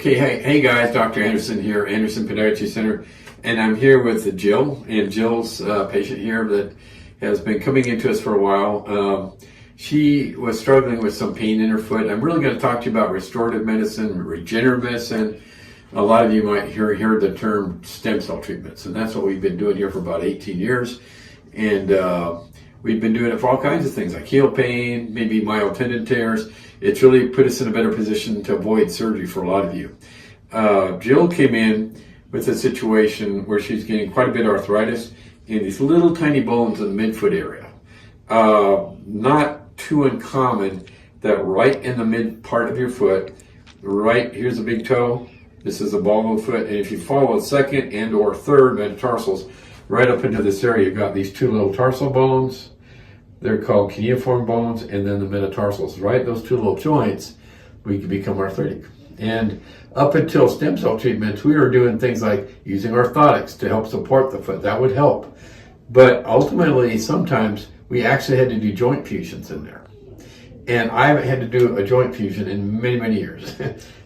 Okay, hey guys, Dr. Anderson here, Anderson Podiatry Center, and I'm here with Jill, and Jill's patient here that has been coming into us for a while. She was struggling with some pain in her foot. I'm really going to talk to you about restorative medicine, regenerative medicine. A lot of you might hear the term stem cell treatments, and that's what we've been doing here for about 18 years. And we've been doing it for all kinds of things like heel pain, maybe mild tendon tears. It's really put us in a better position to avoid surgery for a lot of you. Jill came in with a situation where she's getting quite a bit of arthritis in these little tiny bones in the midfoot area. Not too uncommon that right in the mid part of your foot, right here's a big toe, this is the ball of the foot, and if you follow the second and or third metatarsals right up into this area, you've got these two little tarsal bones. They're called cuneiform bones, and then the metatarsals, right? Those two little joints, we can become arthritic. And up until stem cell treatments, we were doing things like using orthotics to help support the foot. That would help. But ultimately, sometimes we actually had to do joint fusions in there. And I haven't had to do a joint fusion in many, many years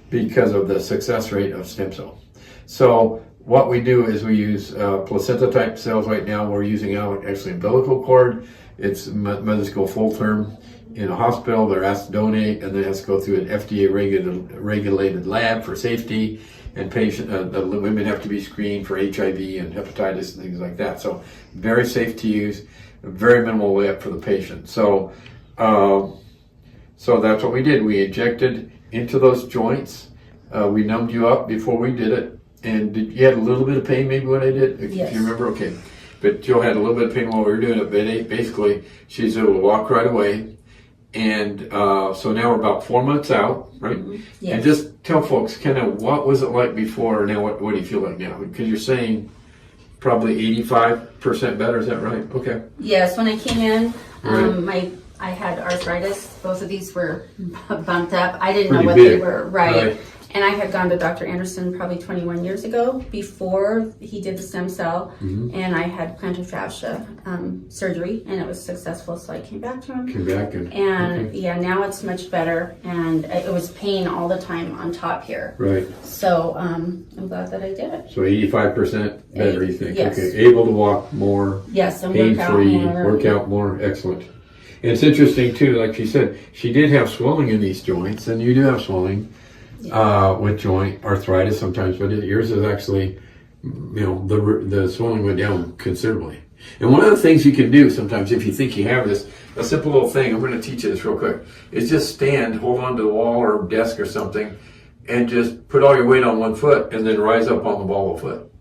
because of the success rate of stem cell. So what we do is we use placenta type cells right now. We're using actually umbilical cord. It's mothers go full term in a hospital. They're asked to donate, and then it has to go through an FDA regulated lab for safety. And the women have to be screened for HIV and hepatitis and things like that. So very safe to use, very minimal layup for the patient. So that's what we did. We injected into those joints. We numbed you up before we did it. And you had a little bit of pain maybe when I did? Yes. If you remember, okay. But Jill had a little bit of pain while we were doing it, but basically she's able to walk right away. And so now we're about 4 months out, right? Mm-hmm. Yes. And just tell folks kind of what was it like before, and now what do you feel like now? Because you're saying probably 85% better, is that right? Okay. Yes, when I came in, I had arthritis. Both of these were bumped up. I didn't know what they were, right. And I had gone to Dr. Anderson probably 21 years ago before he did the stem cell, and I had plantar fascia surgery, and it was successful, so I came back to him. Yeah, now it's much better, and it was pain all the time on top here. Right. So I'm glad that I did it. So 85% better, you think? Yes. Okay. Able to walk more. Yes, and pain-free, work out more. Excellent. And it's interesting too, like she said, she did have swelling in these joints, and you do have swelling. With joint arthritis sometimes, but yours is actually, the swelling went down considerably. And one of the things you can do sometimes if you think you have this, a simple little thing, I'm going to teach you this real quick, is just stand, hold on to the wall or desk or something, and just put all your weight on one foot and then rise up on the ball of the foot.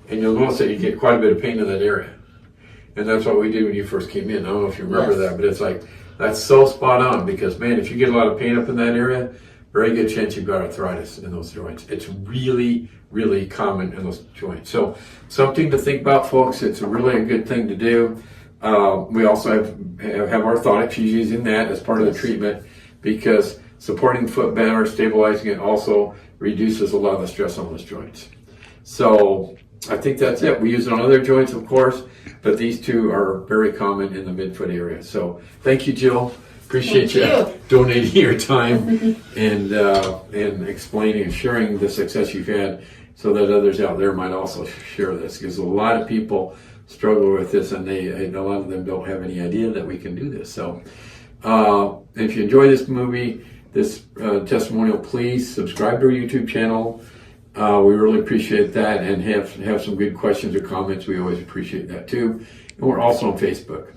And you'll notice that you get quite a bit of pain in that area. And that's what we did when you first came in. I don't know if you remember that, but it's like, that's so spot on because, man, if you get a lot of pain up in that area, very good chance you've got arthritis in those joints. It's really, really common in those joints. So something to think about, folks. It's really a good thing to do. We also have orthotics. She's using that as part of the treatment because supporting the foot better, stabilizing it also reduces a lot of the stress on those joints. So I think that's it. We use it on other joints, of course, but these two are very common in the midfoot area. So thank you, Jill. Appreciate you donating your time and explaining and sharing the success you've had so that others out there might also share this because a lot of people struggle with this and a lot of them don't have any idea that we can do this. So if you enjoy this testimonial, please subscribe to our YouTube channel. We really appreciate that and have some good questions or comments. We always appreciate that too. And we're also on Facebook.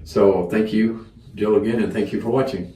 So thank you, Jill, again, and thank you for watching.